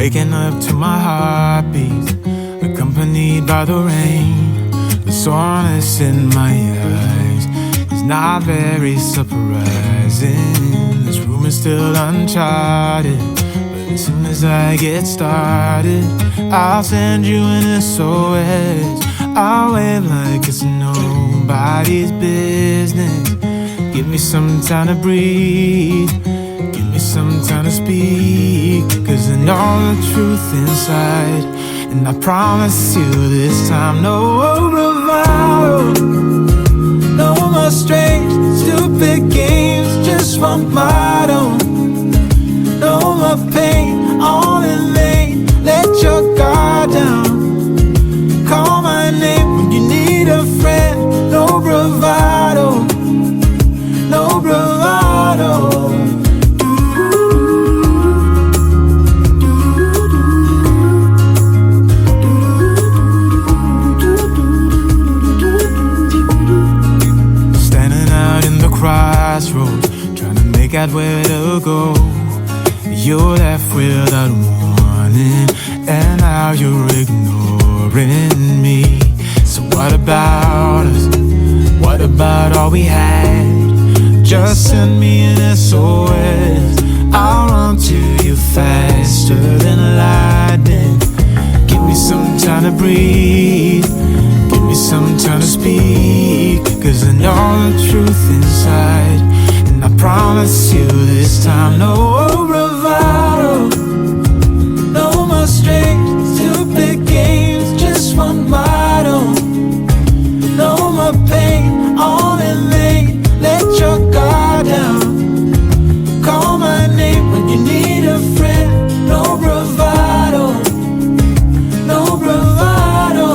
Waking up to my heartbeat, accompanied by the rain. The soreness in my eyes is not very surprising. This room is still uncharted, but as soon as I get started, I'll send you an SOS. I'll wave like it's nobody's business. Give me some time to breathe, give me some time to speak, 'cause I know the truth inside. And I promise you this time, no bravado, no more strange, stupid games, just one motto. No more pain, all in vain, let your guard down. Call my name when you need a friend. No bravado, no bravado. Standing out in the crossroads, trying to make out where to go. You're left without warning, and now you're ignoring me. So what about us? What about all we had? Just send me an SOS. I'll run to you faster than lightning. Give me some time to breathe, give me some time to speak, 'cause I know the truth inside. And I promise you this time, no bravado, no more strange, stupid games, just one motto. No more pain, all in vain, let your guard down. Call my name when you need a friend. No bravado, no bravado.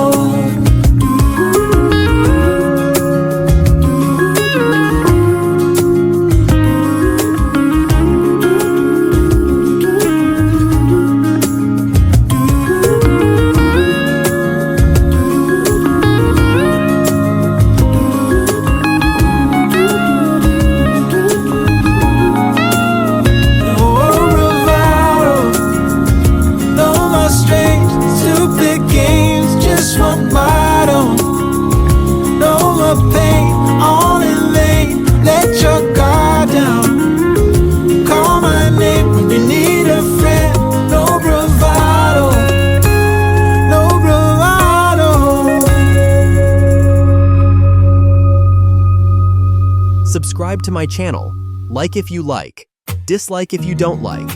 Subscribe to my channel, like if you like, dislike if you don't like.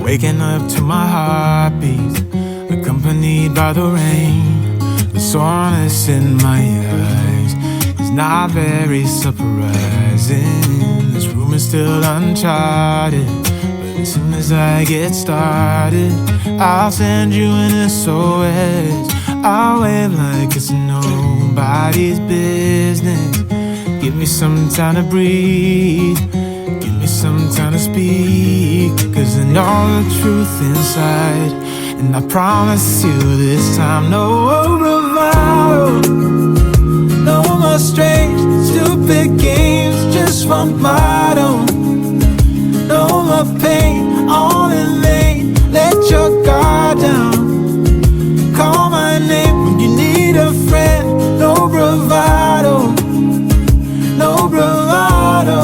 Waking up to my heartbeat, accompanied by the rain. The soreness in my eyes is not very surprising. This room is still uncharted, but as soon as I get started, I'll send you an SOS. I'll wave like it's nobody's business. Give me some time to breathe, give me some time to speak, 'cause I know the truth inside. And I promise you this time, no bravado, no more strange, stupid games, just one motto. No more pain, all in vain, let your guard down. Call my name when you need a friend. No bravado, no bravado.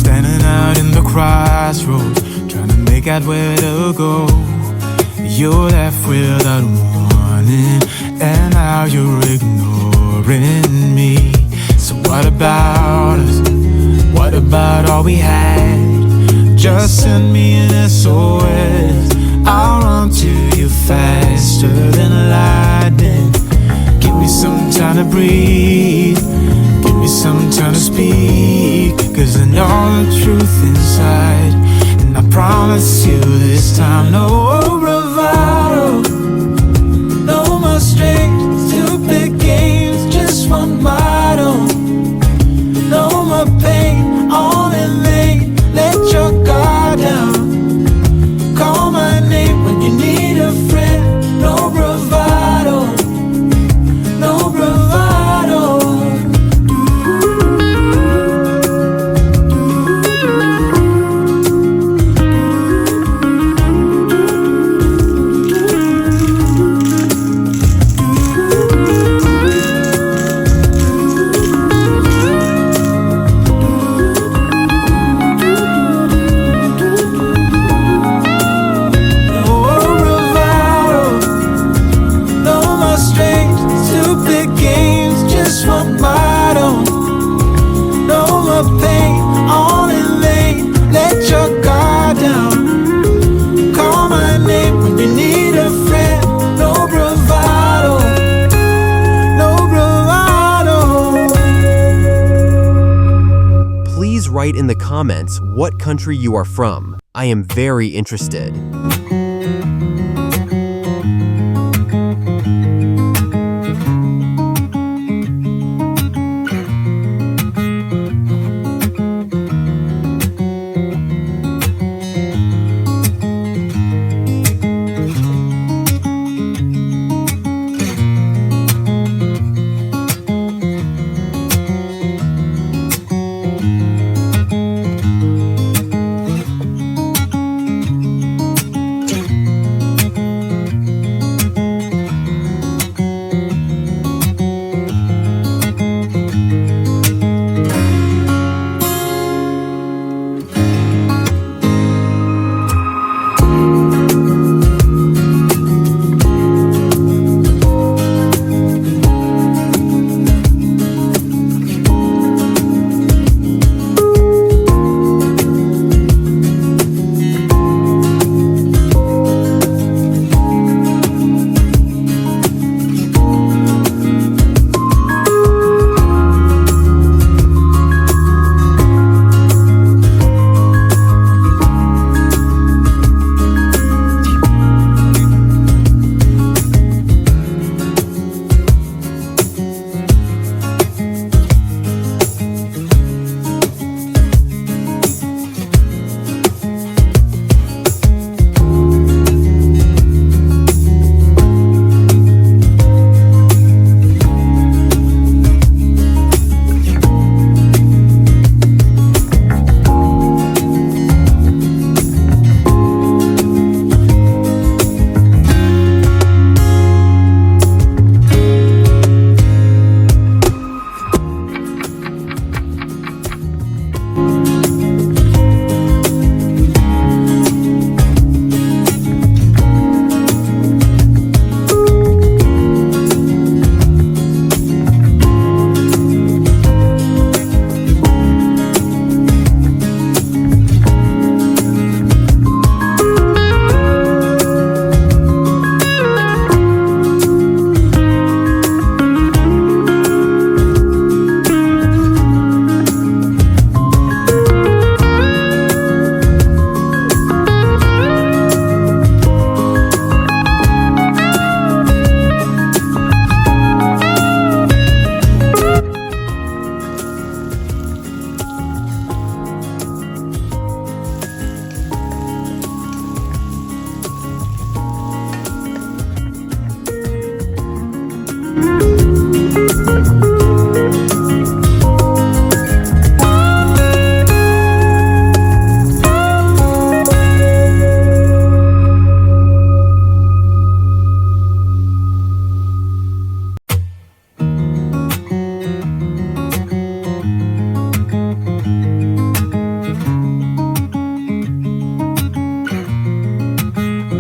Standing out in the crossroads, trying to make out where to go. You're left without warning, and now you're ignoring me. So what about us? What about all we had? Just send me an SOS. I'll run to you faster than lightning. Give me some time to breathe, give me some time to speak, 'cause I know the truth inside. And I promise you this time, no bravado, no more strange, stupid games, just one motto. No more pain, all in vain, write in the comments what country you are from. I am very interested.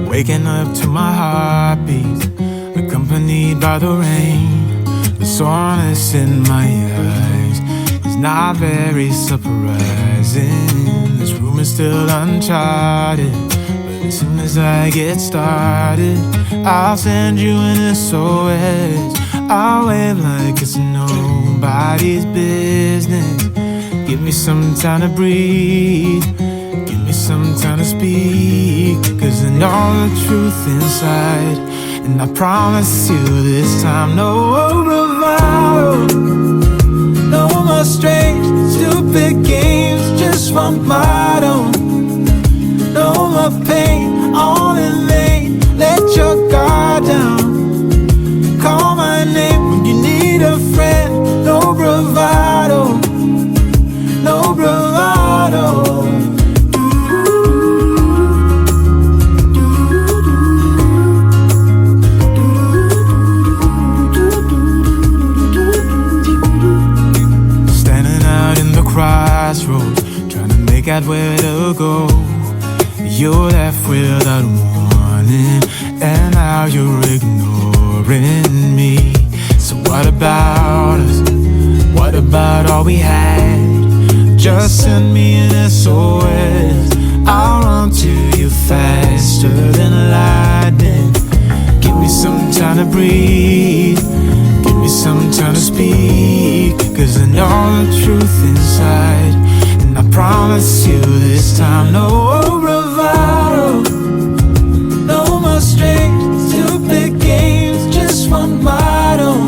Waking up to my heartbeat, accompanied by the rain. The soreness in my eyes is not very surprising. This room is still uncharted, but as soon as I get started, I'll send you an SOS. I'll wave like it's nobody's business. Give me some time to breathe, give me some time to speak, 'cause I know the truth inside, and I promise you this time, no bravado, no more strange, stupid games, just one motto. No more pain, all in vain, let your guard down. Call my name when you need a friend, no bravado, no bravado. Crossroads, trying to make out where to go. You're left without warning, and now you're ignoring me. So what about us? What about all we had? Just send me an SOS, I'll run to you faster than lightning. Give me some time to breathe, give me some time to speak, 'cause I know the truth inside, and I promise promise you this time, no bravado, no more strings, stupid games, just one motto.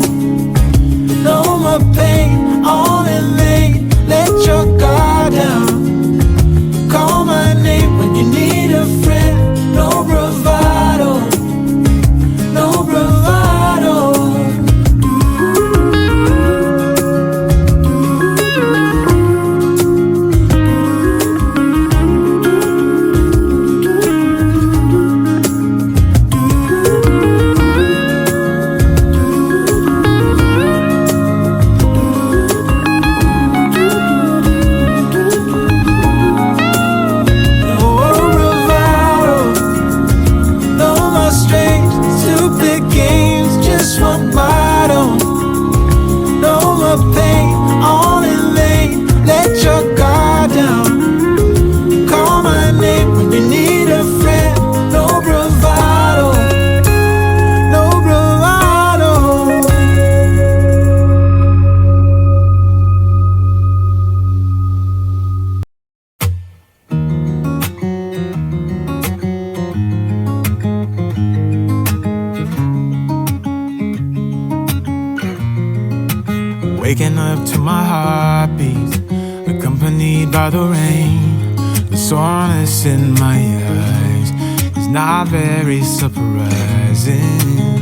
No more pain, all in vain. Let your guard down. Call my name when you need a friend. No bravado, no bravado. Waking up to my heartbeats, accompanied by the rain. The soreness in my eyes is not very surprising.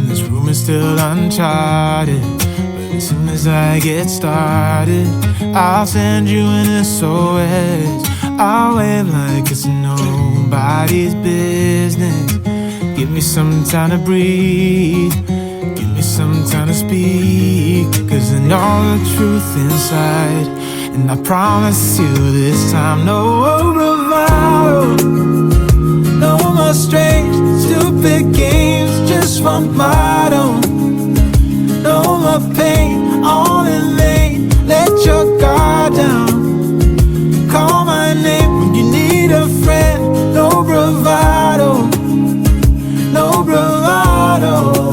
This room is still uncharted, but as soon as I get started, I'll send you an SOS. I'll wave like it's nobody's business. Give me some time to breathe, give me some time to speak, 'cause I know the truth inside. And I promise you this time, no bravado, no more strange, stupid games, just one motto. No more pain, all in vain. Let your guard down. Call my name when you need a friend. No bravado, no bravado.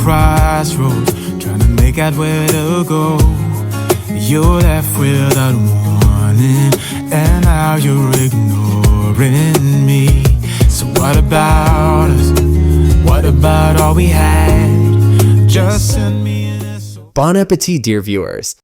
Crossroads, trying to make out where to go. You're left without warning, and now you're ignoring me. So what about us? What about all we had? Just send me an SOS. Bon appetit, dear viewers.